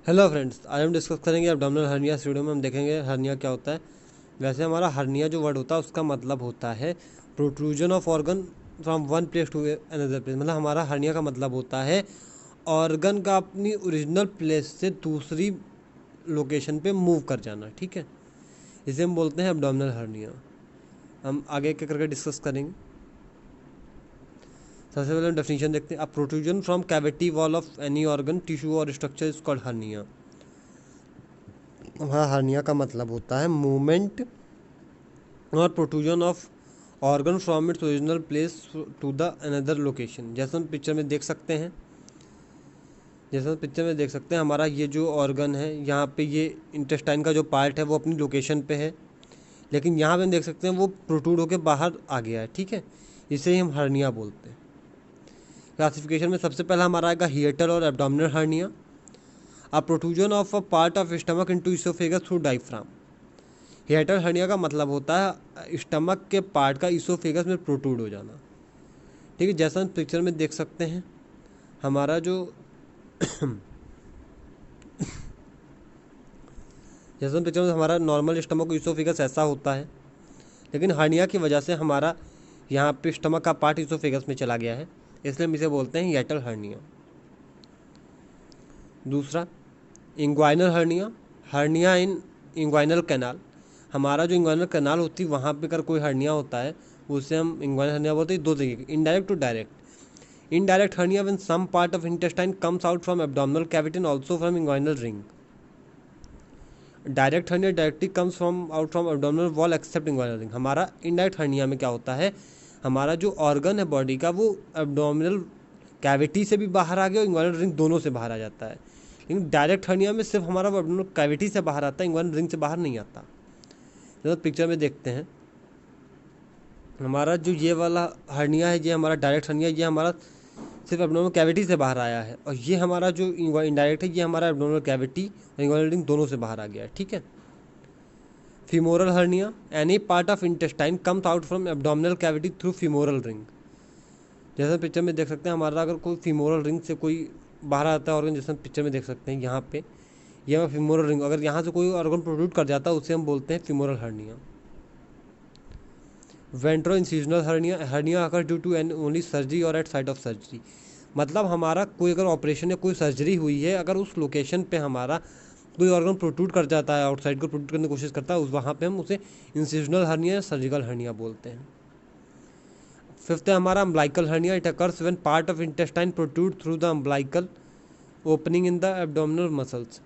Hello friends, आज हम discuss करेंगे एब्डोमिनल हर्निया। इस वीडियो में हम देखेंगे हर्निया क्या होता है। वैसे हमारा हर्निया जो वर्ड होता है उसका मतलब होता है protrusion of organ from one place to another place. मतलब हमारा हर्निया का मतलब होता है ऑर्गन का अपनी ओरिजिनल प्लेस से दूसरी लोकेशन पे मूव कर जाना। ठीक है, इसे हम बोलते हैं एब्डोमिनल हर्निया। हम आगे क्या करके डिस्कस करेंगे। सबसे पहले हम डेफिनेशन देखते हैं। A protrusion from cavity wall of any organ, tissue और स्ट्रक्चर इज कॉल्ड हर्निया। हमारा हर्निया का मतलब होता है मूवमेंट और protrusion of organ from its original place to the another location. जैसे हम पिक्चर में देख सकते हैं, हमारा ये जो ऑर्गन है यहाँ पे, ये इंटेस्टाइन का जो पार्ट है वो अपनी लोकेशन पे है, लेकिन यहाँ पे हम देख सकते हैं वो प्रोट्रूड होकर बाहर आ गया है। ठीक है, इसे ही हम हर्निया बोलते हैं। क्लासिफिकेशन में सबसे पहला हमारा आएगा हिएटल और abdominal hernia. A protrusion of a part of stomach into oesophagus through diaphragm. Hiatal hernia का मतलब होता है स्टमक के पार्ट का इसोफेगस में प्रोट्रूड हो जाना। ठीक है, जैसा हम पिक्चर में देख सकते हैं, हमारा जो जैसा हम पिक्चर में हमारा नॉर्मल स्टमक इसोफेगस ऐसा होता है, लेकिन हर्निया की वजह से हमारा यहाँ पे स्टमक का पार्ट इसोफेगस में चला गया है, इसलिए हम इसे बोलते हैं हिएटल हर्निया। दूसरा, इंग्वाइनल हर्निया। हर्निया इन इंग्वाइनल कैनाल। हमारा जो इंग्वाइनल कैनाल होती है वहाँ पे अगर कोई हर्निया होता है उसे हम इंग्वाइनल हर्निया बोलते हैं। दो तरीके, indirect to direct. Indirect hernia when some part of intestine comes out from abdominal cavity and also from inguinal ring. Direct hernia directly comes from out from abdominal wall except inguinal ring. हमारा indirect hernia में क्या होता है, हमारा जो organ है body का वो एब्डोमिनल कैविटी से भी बाहर आ गया और इंग्वाइनल रिंग दोनों से बाहर आ जाता है। लेकिन डायरेक्ट हर्निया में सिर्फ हमारा एब्डोमिनल कैविटी से बाहर आता है, इंग्वाइनल रिंग से बाहर नहीं आता। जैसे पिक्चर में देखते हैं, हमारा जो ये वाला हर्निया है ये हमारा डायरेक्ट हर्निया, ये हमारा सिर्फ एब्डोमिनल कैविटी से बाहर आया है, और ये हमारा जो इनडायरेक्ट है ये हमारा एब्डोमिनल कैविटी और इंग्वाइनल रिंग दोनों से बाहर आ गया है। ठीक है। Femoral hernia, any part of intestine comes out from abdominal cavity through femoral ring. जैसे पिक्चर में देख सकते हैं, हमारा अगर कोई फीमोरल रिंग से कोई बाहर आता है ऑर्गन, जैसे पिक्चर में देख सकते हैं यहाँ पे, ये हमारा फीमोरल रिंग, अगर यहाँ से कोई ऑर्गन प्रोड्यूस कर जाता है उसे हम बोलते हैं femoral hernia. Ventral incisional hernia. Hernia अगर due to an only surgery और एट साइट ऑफ सर्जरी। मतलब हमारा कोई अगर ऑपरेशन या कोई सर्जरी हुई है, अगर उस लोकेशन पे हमारा कोई ऑर्गन प्रोट्रूड कर जाता है, आउटसाइड को प्रोट्रूड करने की कोशिश करता है, उस वहाँ पे हम उसे इंसिजनल हर्निया या सर्जिकल हर्निया बोलते हैं। फिफ्थ है हमारा umbilical hernia. It occurs when part of intestine protrude through the umbilical opening in the abdominal muscles.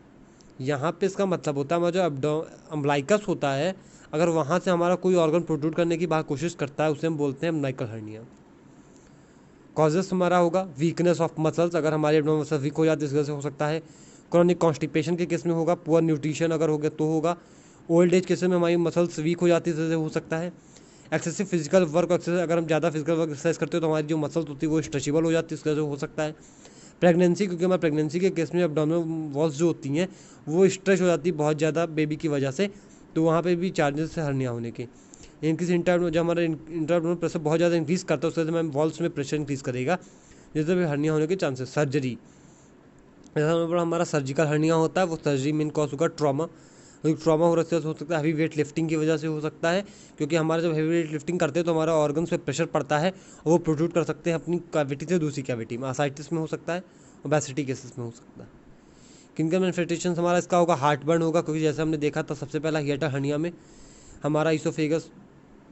यहाँ पे इसका मतलब होता है हमारा जो अम्ब्लाइकस होता है, अगर वहाँ से हमारा कोई ऑर्गन प्रोट्रूड करने की बाहर कोशिश करता है उसे हम बोलते हैं अम्ब्लाइकल हर्निया। कॉजेस हमारा होगा वीकनेस ऑफ मसल्स। अगर हमारे एब्डोमिनल मसल वीक हो जाते इस वजह से हो सकता है। क्रॉनिक कॉन्स्टिपेशन के केस में होगा। पुअर न्यूट्रिशन अगर हो गया तो होगा। ओल्ड एज केस में हमारी मसल्स वीक हो जाती है, इस वजह से हो सकता है। एक्सेसिव फिजिकल वर्क एक्सरसाइज, अगर हम ज़्यादा फिजिकल वर्क एक्सरसाइज करते हो तो हमारी जो मसल्स होती है वो स्ट्रेचेबल हो जाती है, इस वजह से हो सकता है। प्रेगनेंसी, क्योंकि हमारे प्रेगनेंसी के केस में एब्डोमिनल वॉल्स जो होती हैं वो स्ट्रेच हो जाती है बहुत ज़्यादा बेबी की वजह से, तो वहाँ पे भी चार्जेस है हर्निया होने के। इंक्रीज इंटर, जब हमारा इंटरएब्डोमिनल प्रेशर बहुत ज़्यादा इंक्रीज़ करता है उस वजह से हमें वॉल्स में प्रेशर इंक्रीज़ करेगा, जिससे भी हर्निया होने के चांसेस। सर्जरी, जैसा हमारा सर्जिकल हर्निया होता है वो सर्जरी मेन कॉज होगा ट्रॉमा। ट्रॉमा हो सकता है हैवी वेट लिफ्टिंग की वजह से हो सकता है, क्योंकि हमारा जब हैवी वेट लिफ्टिंग करते हैं तो हमारा ऑर्गन्स पे प्रेशर पड़ता है और वो प्रोड्यूस कर सकते हैं अपनी कैविटी से दूसरी कैविटी में। आसाइटिस में हो सकता है, ओबेसिटी केसेस में हो सकता है। किनका मैनिफेस्टेशन हमारा इसका होगा, हार्ट बर्न होगा, क्योंकि जैसे हमने देखा था सबसे पहला हिएटल हर्निया में हमारा इसोफेगस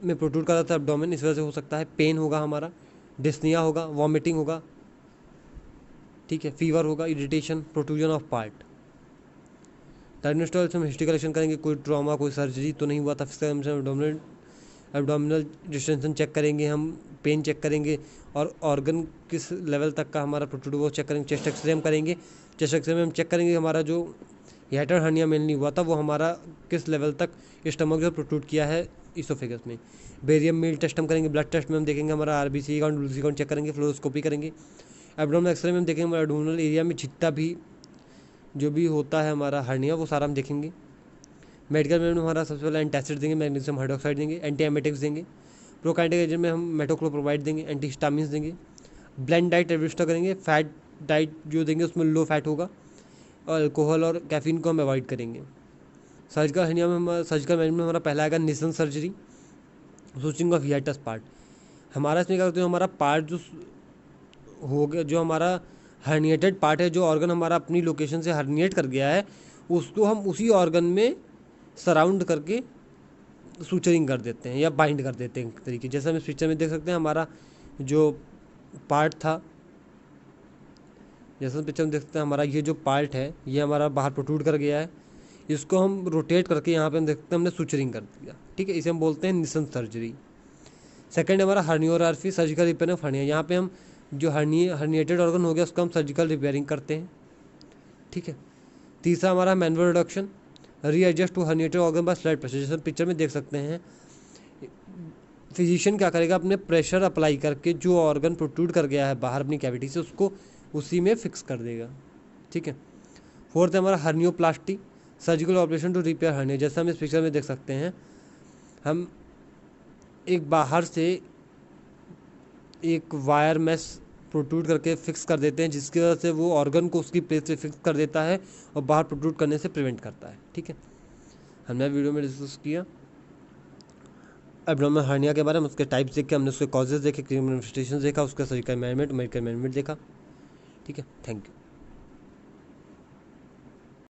में प्रोट्रूड कर रहा था एब्डोमेन, इस वजह से हो सकता है। पेन होगा हमारा, डिस्निया होगा, वॉमिटिंग होगा। ठीक है, फीवर होगा, irritation, protrusion of part. Diagnostic हम हिस्ट्री कलेक्शन करेंगे, कोई ट्रॉमा कोई सर्जरी तो नहीं हुआ था। Physical abdominal abdominal distension check करेंगे, हम पेन चेक करेंगे, और ऑर्गन किस लेवल तक का हमारा प्रोट्रूड वो चेक करेंगे। चेस्ट एक्सरे हम करेंगे, चेस्ट एक्सरे में हम चेक करेंगे हमारा जो हिएटल हर्निया मेनली हुआ था वो हमारा किस लेवल तक स्टमक जो प्रोट्रूड किया है इसोफेगस में। बेरियम मील टेस्ट हम करेंगे, ब्लड टेस्ट में हम देखेंगे हमारा आरबीसी काउंट, लूसी काउंट चेक करेंगे, फ्लोरोस्कोपी करेंगे। एब्डोमिनल एक्सरे में हम देखेंगे हमारा एब्डोमिनल एरिया में जितना भी जो भी होता है हमारा हर्निया वो सारा हम देखेंगे। मेडिकल में हमारा सबसे पहले एंटासिड देंगे, मैग्नीशियम हाइड्रोक्साइड देंगे, एंटी एमेटिक्स देंगे। प्रोकाइनेटिक एजेंट में हम मेटोक्लोप्रोमाइड देंगे, एंटीहिस्टामिन्स देंगे। ब्लेंड डाइट एडमिनिस्टर करेंगे, फैट डाइट जो देंगे उसमें लो फैट होगा, और अल्कोहल और कैफीन को हम अवॉइड करेंगे। सर्जिकल हर्निया में सर्जिकल मैनेजमेंट हमारा पहला आएगा Nissen surgery, suturing of hiatus part. हमारा इसमें क्या करते हैं, हमारा पार्ट जो हो गया, जो हमारा हर्निएटेड पार्ट है, जो ऑर्गन हमारा अपनी लोकेशन से हर्निएट कर गया है, उसको हम उसी ऑर्गन में सराउंड करके सूचरिंग कर देते हैं या बाइंड कर देते हैं एक तरीके। जैसे हम इस पिक्चर में देख सकते हैं, हमारा जो पार्ट था, जैसे पिक्चर में देख सकते हैं, हमारा ये जो पार्ट है ये हमारा बाहर प्रोट्रूड कर गया है, इसको हम रोटेट करके यहाँ पे हम देखते हैं हमने सूचरिंग कर दिया। ठीक है, इसे हम बोलते हैं निसन सर्जरी। सेकंड हमारा हर्नियोग्राफी, सर्जिकल रिपेयर ऑफ हर्निया। यहाँ पे हम जो हर्निएटेड ऑर्गन हो गया उसको हम सर्जिकल रिपेयरिंग करते हैं। ठीक है। तीसरा हमारा manual reduction, readjust to herniated organ by slide pressure. जैसे पिक्चर में देख सकते हैं, फिजिशियन क्या करेगा, अपने प्रेशर अप्लाई करके जो ऑर्गन प्रोट्रूड कर गया है बाहर अपनी कैविटी से, उसको उसी में फिक्स कर देगा। ठीक है। फोर्थ है हमारा hernioplasty, surgical operation to repair hernia. जैसे हम इस पिक्चर में देख सकते हैं, हम एक बाहर से एक वायर मेश प्रोट्रूड करके फिक्स कर देते हैं, जिसकी वजह से वो ऑर्गन को उसकी प्लेस पे फिक्स कर देता है और बाहर प्रोट्रूड करने से प्रिवेंट करता है। ठीक है। हमने वीडियो में डिस्कस किया एब्डोमिनल हर्निया के बारे में, उसके टाइप्स देखे, हमने उसके कॉजेज देखे, क्लिनिकल मैनिफेस्टेशंस देखा, उसका सर्जिकल मैनेजमेंट, मेडिकल मैनेजमेंट देखा। ठीक है, थैंक यू।